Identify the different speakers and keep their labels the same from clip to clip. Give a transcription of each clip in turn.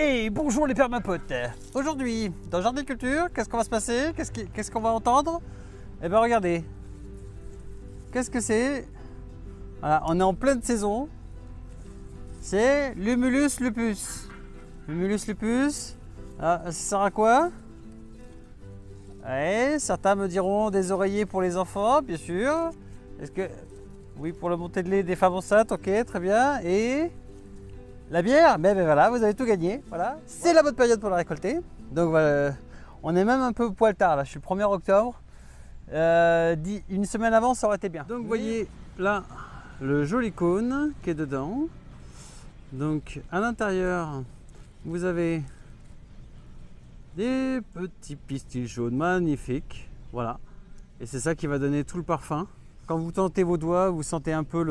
Speaker 1: Hey, bonjour les permapotes. Aujourd'hui, dans Jardin Culture, qu'est-ce qu'on va se passer? Qu'est-ce qu'on va entendre? Eh bien, regardez. Qu'est-ce que c'est? Voilà, on est en pleine saison. C'est l'Humulus lupus. L'Humulus lupus, ça sert à quoi? Ouais, certains me diront des oreillers pour les enfants, bien sûr. Est-ce que... Oui, pour la montée de lait des femmes enceintes, ok, très bien. Et... la bière, mais voilà, vous avez tout gagné. Voilà, c'est la bonne période pour la récolter. Donc voilà, on est même un peu poil tard là. Je suis le 1er octobre. Une semaine avant, ça aurait été bien. Donc vous voyez là le joli cône qui est dedans. Donc à l'intérieur, vous avez des petits pistils jaunes magnifiques. Voilà, et c'est ça qui va donner tout le parfum. Quand vous tentez vos doigts, vous sentez un peu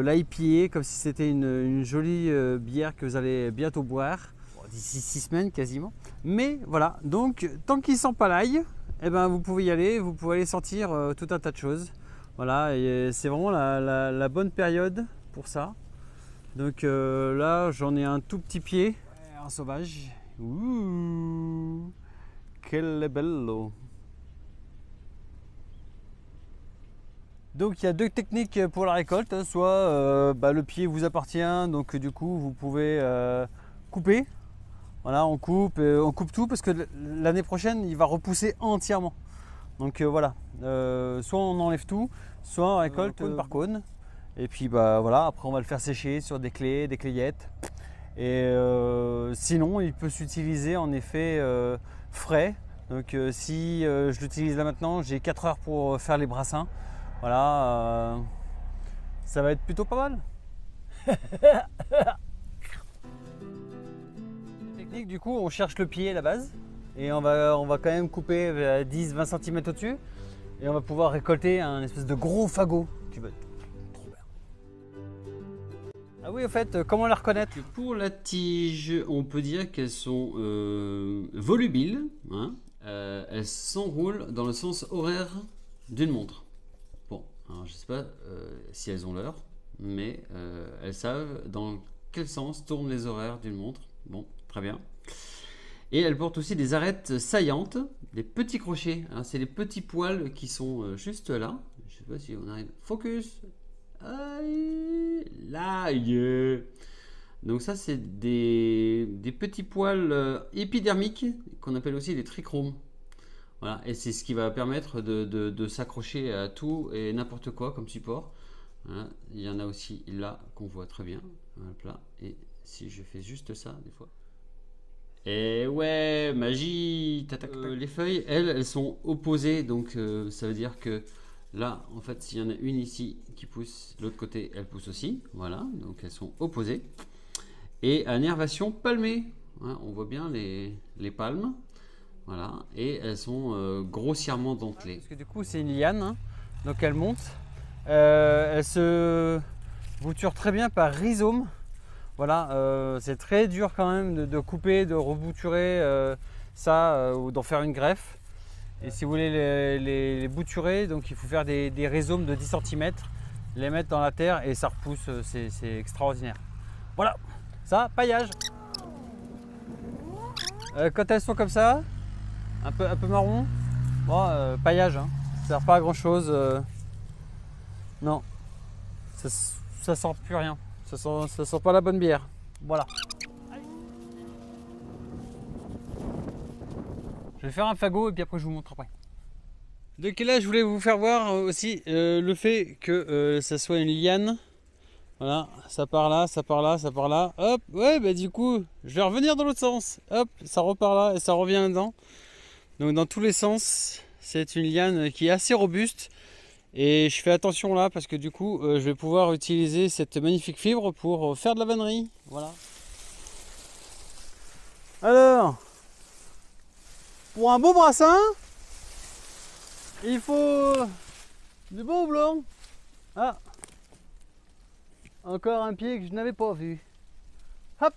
Speaker 1: l'IPA, comme si c'était une jolie bière que vous allez bientôt boire, d'ici 6 semaines quasiment. Mais voilà, donc tant qu'il ne sent pas l'ail, eh ben, vous pouvez y aller, vous pouvez aller sentir tout un tas de choses. Voilà, et c'est vraiment la bonne période pour ça. Donc là, j'en ai un tout petit pied, un sauvage. Ouh, quel bello! Donc il y a deux techniques pour la récolte, soit le pied vous appartient, donc du coup vous pouvez couper. Voilà, on coupe tout parce que l'année prochaine il va repousser entièrement. Donc voilà, soit on enlève tout, soit on récolte cône par cône. Et puis voilà, après on va le faire sécher sur des clés, des clayettes. Et sinon il peut s'utiliser en effet frais. Donc si je l'utilise là maintenant, j'ai 4 heures pour faire les brassins. Voilà, ça va être plutôt pas mal. Technique, du coup, on cherche le pied à la base et on va quand même couper 10-20 cm au-dessus et on va pouvoir récolter un espèce de gros fagot qui va être trop bien. Ah oui, en fait, comment la reconnaître?
Speaker 2: Pour la tige, on peut dire qu'elles sont volubiles, hein. Elles s'enroulent dans le sens horaire d'une montre. Alors, je ne sais pas si elles ont l'heure, mais elles savent dans quel sens tournent les horaires d'une montre. Bon, très bien. Et elles portent aussi des arêtes saillantes, des petits crochets. C'est les petits poils qui sont juste là. Je ne sais pas si on arrive. Focus. Aïe, là, yeah. Donc ça, c'est des petits poils épidermiques qu'on appelle aussi des trichromes. Voilà, et c'est ce qui va permettre de s'accrocher à tout et n'importe quoi comme support. Voilà, il y en a aussi là qu'on voit très bien. Voilà, et si je fais juste ça des fois. Et ouais, magie. Les feuilles, elles sont opposées, donc ça veut dire que là, en fait, s'il y en a une ici qui pousse, l'autre côté, elle pousse aussi. Voilà, donc elles sont opposées. Et à nervation palmée, hein, on voit bien les palmes. Voilà, et elles sont grossièrement dentelées.
Speaker 1: Parce que du coup, c'est une liane, hein, donc elle monte. Elle se bouture très bien par rhizome. Voilà, c'est très dur quand même de couper, de rebouturer ça ou d'en faire une greffe. Et si vous voulez les bouturer, donc il faut faire des rhizomes de 10 cm, les mettre dans la terre et ça repousse, c'est extraordinaire. Voilà, ça, paillage. Quand elles sont comme ça, un peu marron, bon, paillage, hein. Ça sert pas à grand chose. Non, ça sent plus rien. Ça sent pas la bonne bière. Voilà. Je vais faire un fagot et puis après je vous montre après. Donc là je voulais vous faire voir aussi le fait que ça soit une liane. Voilà, ça part là, ça part là, ça part là. Hop, ouais, bah du coup, je vais revenir dans l'autre sens. Hop, ça repart là et ça revient dedans. Donc dans tous les sens, c'est une liane qui est assez robuste. Et je fais attention là parce que du coup, je vais pouvoir utiliser cette magnifique fibre pour faire de la vannerie. Voilà. Alors, pour un beau brassin, il faut du beau houblon. Ah, encore un pied que je n'avais pas vu. Hop.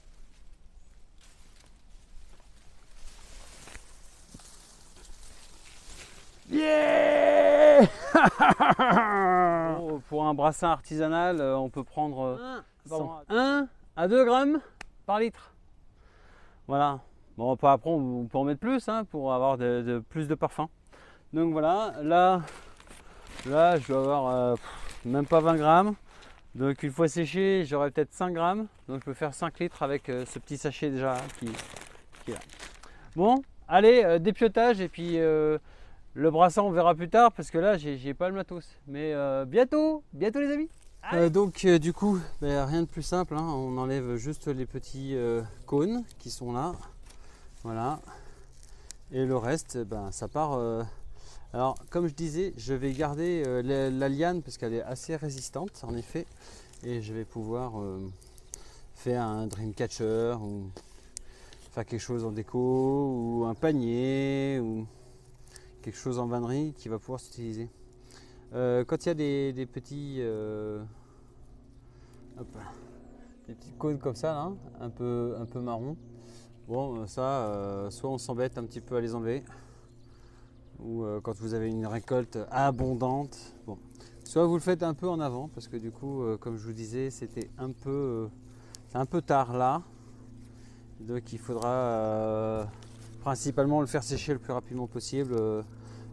Speaker 1: Yeah. Pour un brassin artisanal, on peut prendre 1 à 2 grammes par litre. Voilà. Bon, après, on peut en mettre plus hein, pour avoir plus de parfum. Donc voilà, là je dois avoir même pas 20 grammes. Donc une fois séché, j'aurai peut-être 5 grammes. Donc je peux faire 5 litres avec ce petit sachet déjà hein, qui est là. Bon, allez, dépiotage et puis le brassin on verra plus tard parce que là j'ai pas le matos. Mais bientôt les amis. Donc du coup, rien de plus simple, hein. On enlève juste les petits cônes qui sont là. Voilà. Et le reste, ça part. Alors comme je disais, je vais garder la liane parce qu'elle est assez résistante en effet. Et je vais pouvoir faire un dreamcatcher ou faire quelque chose en déco ou un panier ou quelque chose en vannerie qui va pouvoir s'utiliser. Quand il y a des petits des petits cônes comme ça là, un peu marron, bon ça soit on s'embête un petit peu à les enlever ou quand vous avez une récolte abondante, bon, soit vous le faites un peu en avant parce que du coup comme je vous disais c'était c'est un peu tard là, donc il faudra principalement le faire sécher le plus rapidement possible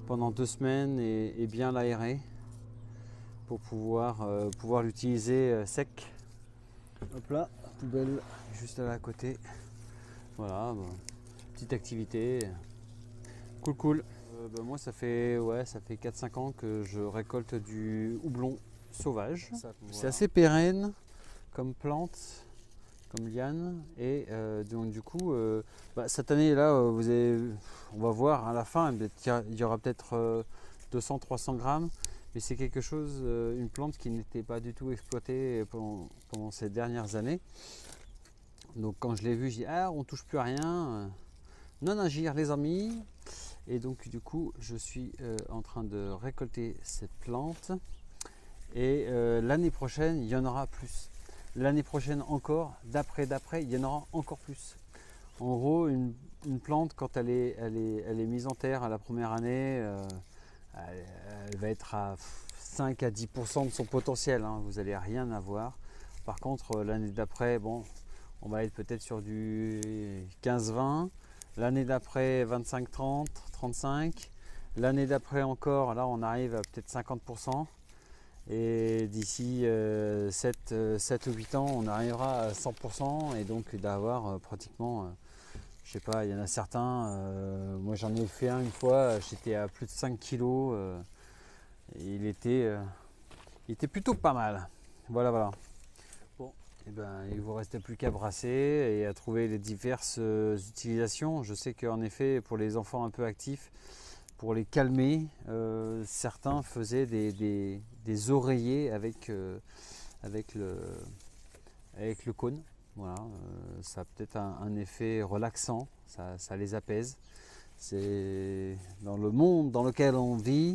Speaker 1: pendant 2 semaines et bien l'aérer pour pouvoir l'utiliser sec. Hop là, poubelle juste là à côté. Voilà, petite activité. Cool. Moi ça fait 4-5 ans que je récolte du houblon sauvage. C'est assez pérenne comme plante, comme liane. Et donc du coup, cette année là, on va voir à la fin, il y aura peut-être 200-300 grammes. Mais c'est quelque chose, une plante qui n'était pas du tout exploitée pendant ces dernières années. Donc quand je l'ai vu, j'ai dit on touche plus à rien, non agir les amis. Et donc du coup, je suis en train de récolter cette plante. Et l'année prochaine, il y en aura plus. L'année prochaine encore, d'après, il y en aura encore plus. En gros, une plante quand elle est mise en terre à la première année. Elle va être à 5 à 10% de son potentiel, hein. Vous n'allez rien avoir. Par contre, l'année d'après, bon, on va être peut-être sur du 15-20. L'année d'après, 25-30, 35. L'année d'après encore, là, on arrive à peut-être 50%. Et d'ici 7 ou 8 ans, on arrivera à 100%. Et donc d'avoir pratiquement... je sais pas, il y en a certains, moi j'en ai fait un une fois, j'étais à plus de 5 kilos, et il était plutôt pas mal. Voilà. Bon, il vous restait plus qu'à brasser et à trouver les diverses utilisations. Je sais qu'en effet, pour les enfants un peu actifs, pour les calmer, certains faisaient des oreillers avec le cône. Voilà, ça a peut-être un effet relaxant, ça les apaise. C'est dans le monde dans lequel on vit,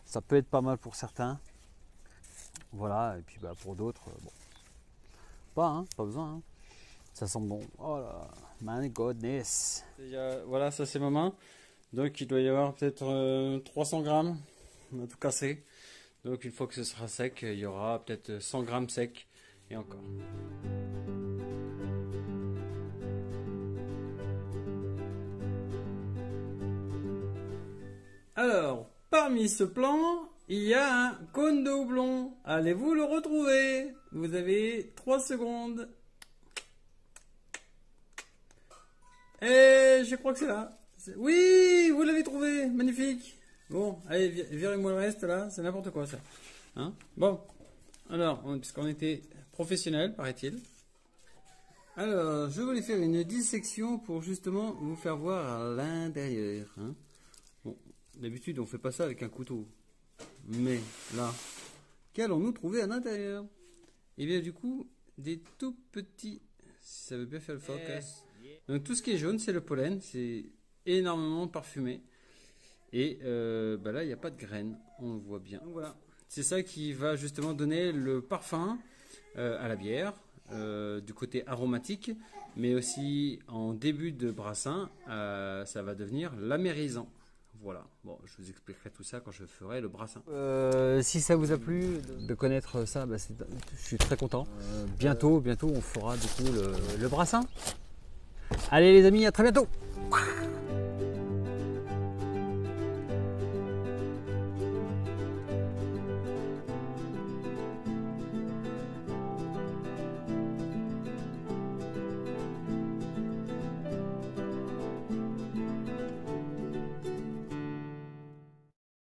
Speaker 1: ça peut être pas mal pour certains. Voilà, et puis pour d'autres, bon, pas besoin. Hein. Ça sent bon. Oh là, my goodness. Voilà, ça c'est ma main. Donc il doit y avoir peut-être 300 grammes, on a tout cassé. Donc une fois que ce sera sec, il y aura peut-être 100 grammes sec et encore. Alors, parmi ce plan, il y a un cône de houblon. Allez-vous le retrouver? Vous avez 3 secondes. Et je crois que c'est là. Oui, vous l'avez trouvé. Magnifique. Bon, allez, virez-moi le reste là. C'est n'importe quoi ça. Hein? Bon, alors, puisqu'on était professionnel, paraît-il. Alors, je voulais faire une dissection pour justement vous faire voir à l'intérieur. Hein? Bon, d'habitude, on fait pas ça avec un couteau. Mais là, qu'allons-nous trouver à l'intérieur? Et bien du coup, des tout petits... Si ça veut bien faire le focus. Donc tout ce qui est jaune, c'est le pollen. C'est énormément parfumé. Et là, il n'y a pas de graines. On le voit bien. Donc voilà. C'est ça qui va justement donner le parfum à la bière. Du côté aromatique. Mais aussi en début de brassin, ça va devenir l'amérisant. Voilà, bon, je vous expliquerai tout ça quand je ferai le brassin. Si ça vous a plu de connaître ça, je suis très content. Bientôt, on fera du coup le brassin. Allez les amis, à très bientôt.